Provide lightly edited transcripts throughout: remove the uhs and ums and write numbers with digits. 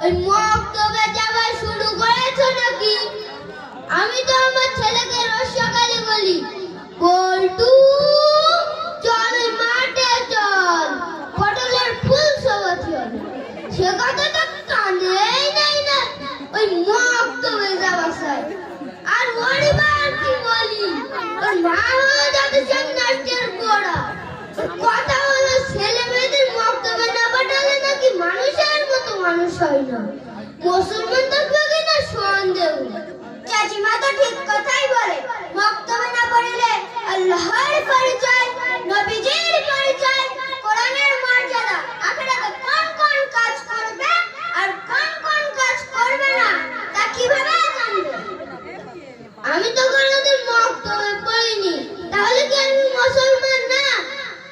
ওই মক্তবে যাওয়া শুরু করেছো নাকি? আমি তো আমার ছেলেকে রোজ সকালে বলি, বল্টু চল ওই মাঠে চল, পটলের ফুল সবাছি হবে। সে কথা তো কানেই নাই না ওই মক্তবে যাওয়া চাই। আর পরিবার কি বলি, ওর মা হলো জাতিসংঘ রাষ্ট্রের গোড়া। কথা হলো ছেলে মেয়েদের মক্তবে না পাঠালে নাকি মানুষের মতো মানুষ হয় না। মুসলমান থাকবে কিনা সন্দেহ। চাচিমা তো ঠিক কথাই বলে, মক্তবে না পড়লে আল্লাহর পরিচয়, নবীজির পরিচয়, কোরআনের মর্যাদা, আখিরাতে কোন কোন কাজ করবে আর কোন কোন কাজ করবে না তা কিভাবে জানবে? আমি তো কোনোদিন মক্তবে পড়িনি, তাহলে কি আমি মুসলমান না?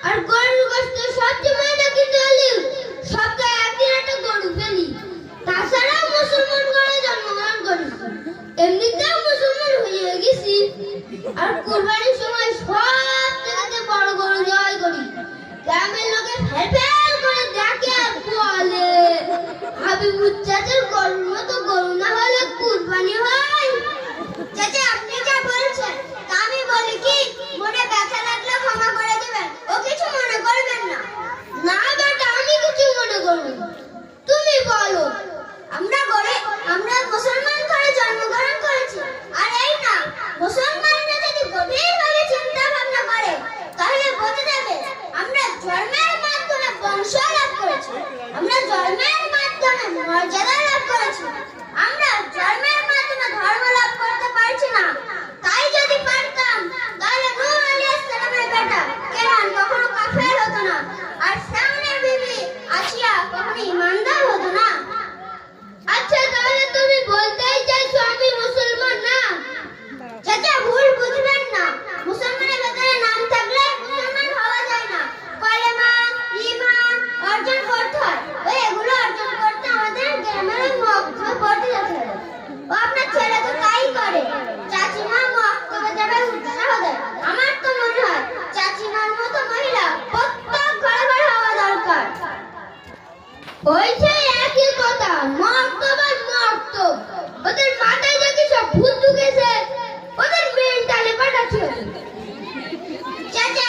আর গরুর গোশত সবসময় নাকি চলি, সপ্তাহে একদিন একটা গরু ফেলি। তাছাড়াও মুসলমান ঘরে জন্মগ্রহণ করি, এমনিতেও মুসলমান হয়ে গেছি। আর কুরবানির সময় সব থেকে বড় গরু জবাই করি। গ্রামের লোকে ফেল করে দেখে আর বলে, হাবিবুর চাচার গরুর মতো গরু না হলে কুরবানি হয়? চাচা আপনি যা বলছেন তা আমি বলি কি, মনে ব্যথা লাগলে ক্ষমা করে দিবেন, ও কিছু মনে করবেন না। না বেটা, আমি কিছু মনে করব না, তুমি বলো। আমরা মুসলমান ঘরে জন্মগ্রহণ করেছি, আর এই না মুসলমানরা যদি গভীরভাবে চিন্তা ভাবনা করে তাহলে বোঝা যাবে আমরা জন্মের মাধ্যমে বংশ লাভ করেছি, আমরা জন্মের মাধ্যমে মর্যাদা লাভ করেছি, আমরা জন্মের মাধ্যমে ধর্ম লাভ করতে পারছি না। তাই যদি পারতাম তাহলে নূহ আলাইহিস সালামের বেটা কেনান কখনো কাফের হতো না, আর সামনের বিবি আসিয়া কখনো ঈমানদার হতো না। আচ্ছা, তাহলে তুমি বলতেই চাইছো আমি মুসলমান না? চাচা ভুল বুঝবেন না, মুসলমানের ভেতরে নাম থাকলে মুসলমান হওয়া যায় না। কলেমা ঈমান অর্জন করতে হয়, ওই এগুলো অর্জন করতে আমাদের গ্রামের ওই মক্তবে পড়তে যেতে হবে। ও আপনার ছেলে তো তাই করে। চাচিমা মক্তবে যাবে উৎসাহ দেয়। আমার তো মনে হয় চাচিমার মতো মহিলা প্রত্যেক ঘরে ঘরে হওয়া দরকার। ওইটাই একই কথা, মক্তব আর মক্তব। ওদের মাথায় দেখি সব ভূত ঢুকেছে, ওদের মেন্টালে পাঠাচ্ছে। চাচা